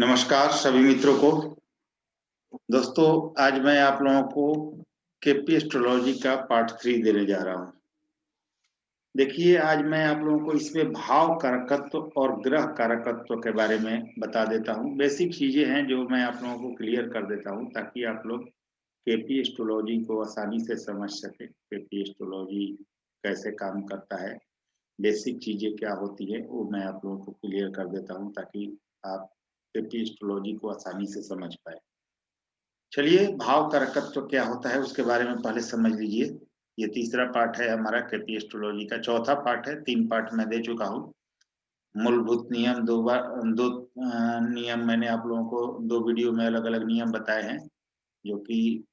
नमस्कार सभी मित्रों को। दोस्तों, आज मैं आप लोगों को केपी एस्ट्रोलॉजी का पार्ट 3 देने जा रहा हूं। देखिए, आज मैं आप लोगों को इसमें भाव कारकत्व और ग्रह कारकत्व के बारे में बता देता हूं। बेसिक चीजें हैं जो मैं आप लोगों को क्लियर कर देता हूं ताकि आप लोग केपी एस्ट्रोलॉजी को आसानी से समझ सके। केपी एस्ट्रोलॉजी कैसे काम करता है, बेसिक चीजें क्या होती है, वो मैं आप लोगों को क्लियर कर देता हूं ताकि आप केपी एस्ट्रोलॉजी को आसानी से समझ पाए। चलिए, भाव कारकत्व क्या होता है उसके बारे में पहले समझ लीजिए। ये तीसरा पार्ट है हमारा केपी एस्ट्रोलॉजी का। चौथा पार्ट है, 3 पार्ट मैं दे चुका हूँ। मूलभूत नियम दो नियम मैंने आप लोगों को 2 वीडियो में अलग-अलग नियम बताए हैं, जो कि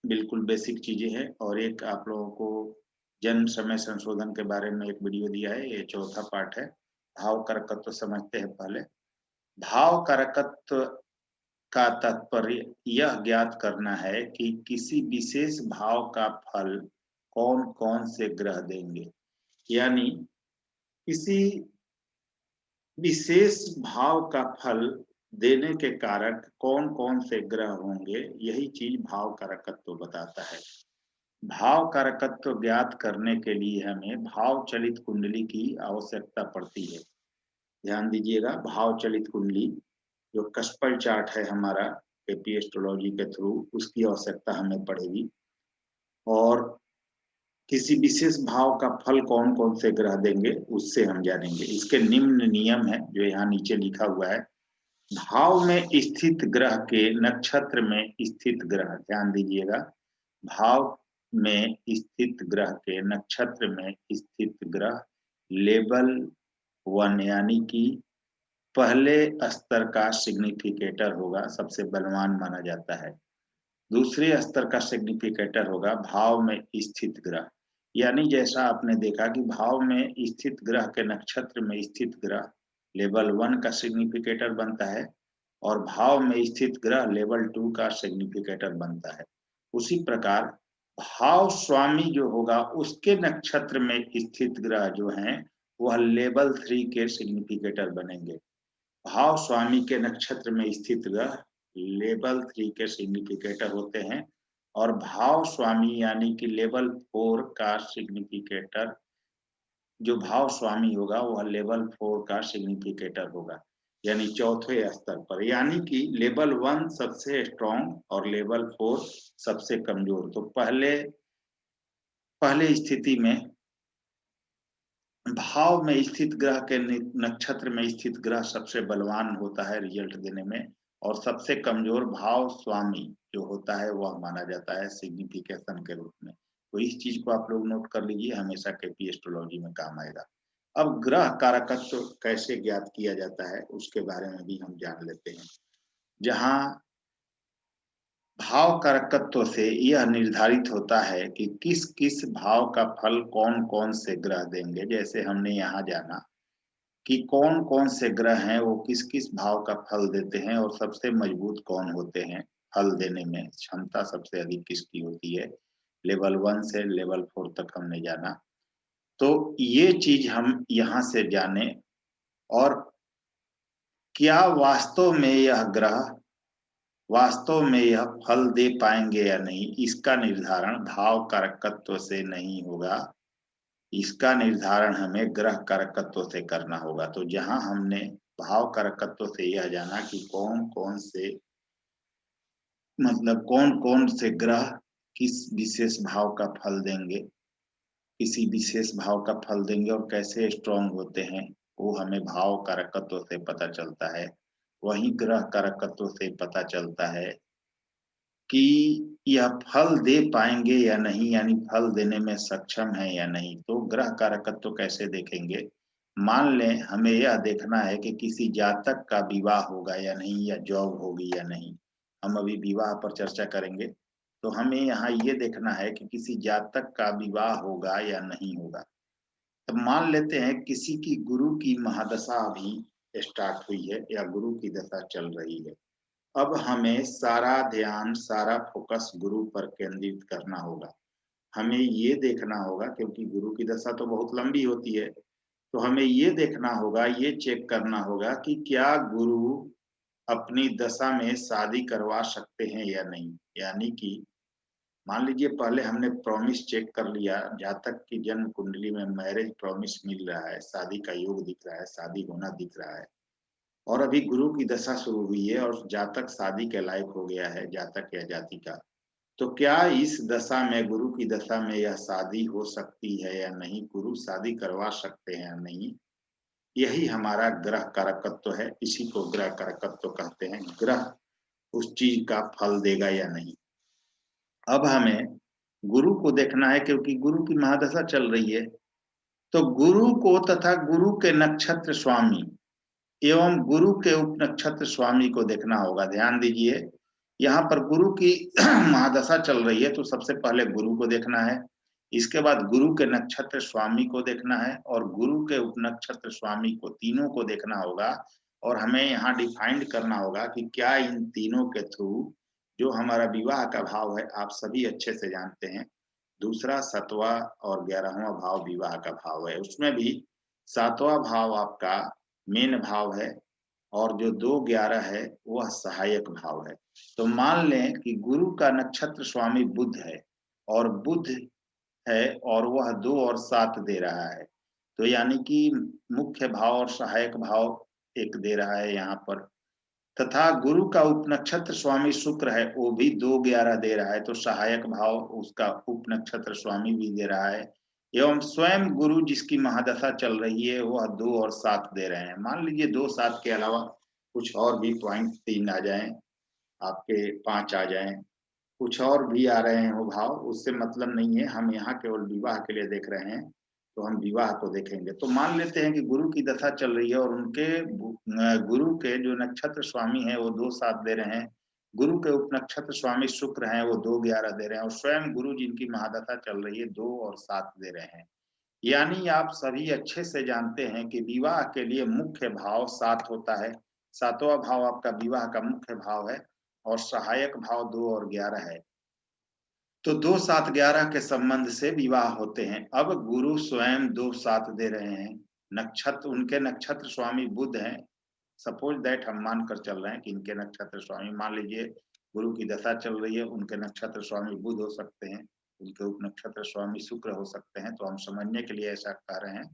बिल्कुल बेसिक चीजें हैं। और एक आप लोगों को जन्म समय संशोधन के बारे में एक वीडियो दिया है, ये चौथा पार्ट है। भाव कारकत्व समझते हैं पहले। भाव कारकत्व का तात्पर्य यह ज्ञात करना है कि किसी विशेष भाव का फल कौन-कौन से ग्रह देंगे। यानी किसी विशेष भाव का फल देने के कारक कौन-कौन से ग्रह होंगे, यही चीज भाव कारकत्व बताता है। भाव कारकत्व ज्ञात करने के लिए हमें भाव चलित कुंडली की आवश्यकता पड़ती है। ध्यान दीजिएगा, भाव चलित कुंडली जो कस्पल चार्ट है हमारा केपी एस्ट्रोलॉजी के थ्रू, उसकी आवश्यकता हमें पड़ेगी। और किसी विशेष भाव का फल कौन कौन से ग्रह देंगे उससे हम जानेंगे। इसके निम्न नियम है जो यहाँ नीचे लिखा हुआ है। भाव में स्थित ग्रह के नक्षत्र में स्थित ग्रह, ध्यान दीजिएगा, भाव में स्थित ग्रह के नक्षत्र में स्थित ग्रह लेवल 1 यानी कि पहले स्तर का सिग्निफिकेटर होगा, सबसे बलवान माना जाता है। दूसरे स्तर का सिग्निफिकेटर होगा भाव में स्थित ग्रह। यानी जैसा आपने देखा कि भाव में स्थित ग्रह के नक्षत्र में स्थित ग्रह लेवल 1 का सिग्निफिकेटर बनता है और भाव में स्थित ग्रह लेवल 2 का सिग्निफिकेटर बनता है। उसी प्रकार भाव स्वामी जो होगा उसके नक्षत्र में स्थित ग्रह जो हैं वह लेवल 3 के सिग्निफिकेटर बनेंगे। भाव स्वामी के नक्षत्र में स्थित ग्रह लेवल 3 के सिग्निफिकेटर होते हैं और भाव स्वामी यानी कि लेवल 4 का सिग्निफिकेटर, जो भाव स्वामी होगा वह लेवल 4 का सिग्निफिकेटर होगा, यानी चौथे स्तर पर। यानी कि लेवल 1 सबसे स्ट्रॉन्ग और लेवल 4 सबसे कमजोर। तो पहले स्थिति में भाव में स्थित ग्रह के नक्षत्र में स्थित ग्रह सबसे बलवान होता है रिजल्ट देने में, और सबसे कमजोर भाव स्वामी जो होता है वह माना जाता है सिग्निफिकेशन के रूप में। तो इस चीज को आप लोग नोट कर लीजिए, हमेशा केपी एस्ट्रोलॉजी में काम आएगा। अब ग्रह कारकत्व कैसे ज्ञात किया जाता है उसके बारे में भी हम जान लेते हैं। जहाँ भाव कारकत्व से यह निर्धारित होता है कि किस किस भाव का फल कौन कौन से ग्रह देंगे। जैसे हमने यहाँ जाना कि कौन कौन से ग्रह हैं वो किस किस भाव का फल देते हैं और सबसे मजबूत कौन होते हैं, फल देने में क्षमता सबसे अधिक किसकी होती है। लेवल 1 से लेवल 4 तक हमने जाना। तो ये चीज हम यहाँ से जाने, और क्या वास्तव में यह फल दे पाएंगे या नहीं, इसका निर्धारण भाव कारकत्व से नहीं होगा। इसका निर्धारण हमें ग्रह कारकत्व से करना होगा। तो जहां हमने भाव कारकत्व से यह जाना कि कौन कौन से ग्रह किस विशेष भाव का फल देंगे, किसी विशेष भाव का फल देंगे और कैसे स्ट्रॉन्ग होते हैं, वो हमें भाव कारकत्व से पता चलता है। वहीं ग्रह कारकत्व से पता चलता है कि यह फल दे पाएंगे या नहीं, यानी फल देने में सक्षम है या नहीं। तो ग्रह कारकत्व कैसे देखेंगे, मान लें हमें यह देखना है कि किसी जातक का विवाह होगा या नहीं, या जॉब होगी या नहीं। हम अभी विवाह पर चर्चा करेंगे। तो हमें यहाँ ये देखना है कि किसी जातक का विवाह होगा या नहीं होगा। तो मान लेते हैं किसी की गुरु की महादशा अभी स्टार्ट हुई है या गुरु की दशा चल रही है। अब हमें सारा ध्यान, सारा फोकस गुरु पर केंद्रित करना होगा। हमें ये देखना होगा, क्योंकि गुरु की दशा तो बहुत लंबी होती है, तो हमें ये देखना होगा, ये चेक करना होगा कि क्या गुरु अपनी दशा में शादी करवा सकते हैं या नहीं। यानी कि मान लीजिए पहले हमने प्रॉमिस चेक कर लिया, जातक की जन्म कुंडली में मैरिज प्रॉमिस मिल रहा है, शादी का योग दिख रहा है, शादी होना दिख रहा है, और अभी गुरु की दशा शुरू हुई है और जातक शादी के लायक हो गया है, जातक या जातिका। तो क्या इस दशा में, गुरु की दशा में, यह शादी हो सकती है या नहीं, गुरु शादी करवा सकते हैं या नहीं, यही हमारा ग्रह कारकत्व है। इसी को ग्रह कारकत्व कहते हैं। ग्रह उस चीज का फल देगा या नहीं। अब हमें गुरु को देखना है, क्योंकि गुरु की महादशा चल रही है। तो गुरु को तथा गुरु के नक्षत्र स्वामी एवं गुरु के उप नक्षत्र स्वामी को देखना होगा। ध्यान दीजिए, यहाँ पर गुरु की महादशा चल रही है, तो सबसे पहले गुरु को देखना है। इसके बाद गुरु के नक्षत्र स्वामी को देखना है और गुरु के उप नक्षत्र स्वामी को, तीनों को देखना होगा। और हमें यहाँ डिफाइंड करना होगा कि क्या इन तीनों के थ्रू जो हमारा विवाह का भाव है, आप सभी अच्छे से जानते हैं, दूसरा, 7वां और 11वां भाव विवाह का भाव है। उसमें भी 7वां भाव आपका मेन भाव है और जो 2-11 है वह सहायक भाव है। तो मान लें कि गुरु का नक्षत्र स्वामी बुध है और बुध है और वह 2 और 7 दे रहा है। तो यानी कि मुख्य भाव और सहायक भाव एक दे रहा है यहाँ पर। तथा गुरु का उप नक्षत्र स्वामी शुक्र है, वो भी 2-11 दे रहा है, तो सहायक भाव उसका उप नक्षत्र स्वामी भी दे रहा है। एवं स्वयं गुरु जिसकी महादशा चल रही है वह 2 और 7 दे रहे हैं। मान लीजिए 2-7 के अलावा कुछ और भी पॉइंट 3 आ जाए, आपके 5 आ जाए, कुछ और भी आ रहे हैं वो भाव, उससे मतलब नहीं है। हम यहाँ केवल विवाह के लिए देख रहे हैं, तो हम विवाह को देखेंगे। तो मान लेते हैं कि गुरु की दशा चल रही है और उनके गुरु के जो नक्षत्र स्वामी हैं वो 2-7 दे रहे हैं, गुरु के उप नक्षत्र स्वामी शुक्र हैं वो 2-11 दे रहे हैं, और स्वयं गुरु जिनकी महादशा चल रही है 2 और 7 दे रहे हैं। यानी आप सभी अच्छे से जानते हैं कि विवाह के लिए मुख्य भाव 7 होता है। 7वां भाव आपका विवाह का मुख्य भाव है और सहायक भाव 2 और 11 है। तो 2-7-11 के संबंध से विवाह होते हैं। अब गुरु स्वयं 2-7 दे रहे हैं, नक्षत्र, उनके नक्षत्र स्वामी बुध हैं। सपोज दैट हम मानकर चल रहे हैं कि इनके नक्षत्र स्वामी, मान लीजिए गुरु की दशा चल रही है, उनके नक्षत्र स्वामी बुध हो सकते हैं, उनके उप नक्षत्र स्वामी शुक्र हो सकते हैं, तो हम समझने के लिए ऐसा कह रहे हैं।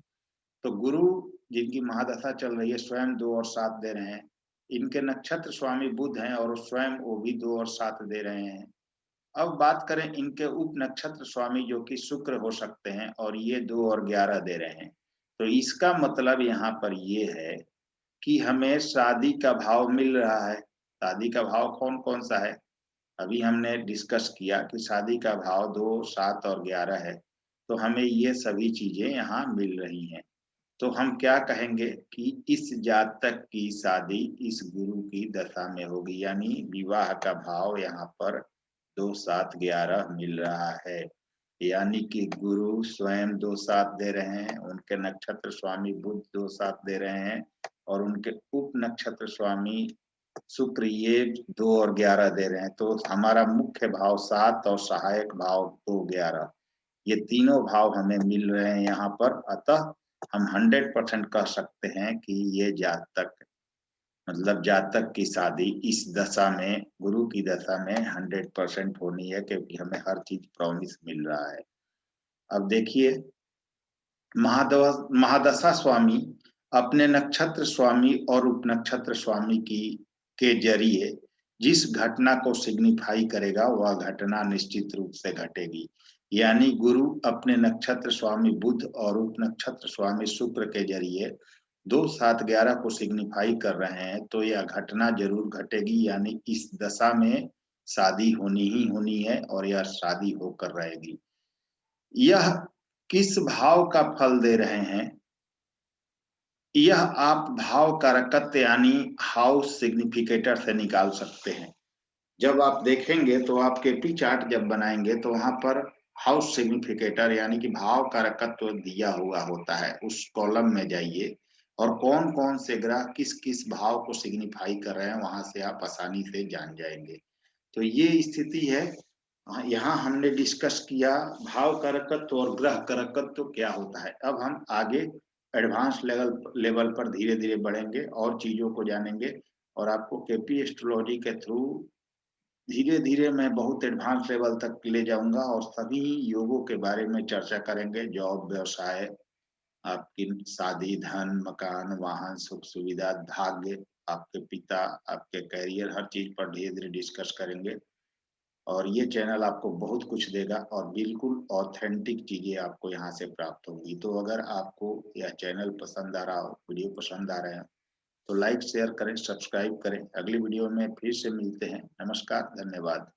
तो गुरु जिनकी महादशा चल रही है स्वयं 2 और 7 दे रहे हैं, इनके नक्षत्र स्वामी बुध हैं और स्वयं वो भी 2 और 7 दे रहे हैं। अब बात करें इनके उप नक्षत्र स्वामी जो कि शुक्र हो सकते हैं और ये 2 और 11 दे रहे हैं। तो इसका मतलब यहाँ पर ये है कि हमें शादी का भाव मिल रहा है। शादी का भाव कौन कौन सा है? अभी हमने डिस्कस किया कि शादी का भाव 2, 7 और 11 है। तो हमें ये सभी चीजें यहाँ मिल रही हैं। तो हम क्या कहेंगे कि इस जातक की शादी इस गुरु की दशा में होगी, यानी विवाह का भाव यहाँ पर 2-7-11 मिल रहा है। यानी कि गुरु स्वयं 2-7 दे रहे हैं, उनके नक्षत्र स्वामी बुध 2-7 दे रहे हैं और उनके उप नक्षत्र स्वामी शुक्र ये 2 और 11 दे रहे हैं। तो हमारा मुख्य भाव 7 और सहायक भाव 2-11, ये तीनों भाव हमें मिल रहे हैं यहाँ पर। अतः हम 100% कह सकते हैं कि ये जातक, मतलब जातक की शादी इस दशा में, गुरु की दशा में 100% होनी है, क्योंकि हमें हर चीज प्रॉमिस मिल रहा है। अब देखिए, महादशा स्वामी अपने नक्षत्र स्वामी और उप नक्षत्र स्वामी की के जरिए जिस घटना को सिग्निफाई करेगा वह घटना निश्चित रूप से घटेगी। यानी गुरु अपने नक्षत्र स्वामी बुध और उप नक्षत्र स्वामी शुक्र के जरिए 2-7-11 को सिग्निफाई कर रहे हैं, तो यह घटना जरूर घटेगी। यानी इस दशा में शादी होनी ही होनी है और यह शादी होकर रहेगी। यह किस भाव का फल दे रहे हैं, यह आप भाव कारकत्व यानी हाउस सिग्निफिकेटर से निकाल सकते हैं। जब आप देखेंगे तो आप केपी चार्ट जब बनाएंगे तो वहां पर हाउस सिग्निफिकेटर यानी कि भाव कारकत्व दिया हुआ होता है। उस कॉलम में जाइए और कौन कौन से ग्रह किस किस भाव को सिग्निफाई कर रहे हैं, वहां से आप आसानी से जान जाएंगे। तो ये स्थिति है। यहाँ हमने डिस्कस किया भाव कारकत्व और ग्रह कारकत्व क्या होता है। अब हम आगे एडवांस लेवल पर धीरे धीरे बढ़ेंगे और चीजों को जानेंगे और आपको केपी एस्ट्रोलॉजी के थ्रू धीरे-धीरे मैं बहुत एडवांस लेवल तक ले जाऊँगा और सभी योगों के बारे में चर्चा करेंगे। जॉब, व्यवसाय, आपकी शादी, धन, मकान, वाहन, सुख-सुविधा, भाग्य, आपके पिता, आपके करियर, हर चीज़ पर धीरे-धीरे डिस्कस करेंगे। और ये चैनल आपको बहुत कुछ देगा और बिल्कुल ऑथेंटिक चीज़ें आपको यहाँ से प्राप्त होंगी। तो अगर आपको यह चैनल पसंद आ रहा हो, वीडियो पसंद आ रहे हैं, तो लाइक, शेयर करें, सब्सक्राइब करें। अगली वीडियो में फिर से मिलते हैं। नमस्कार, धन्यवाद।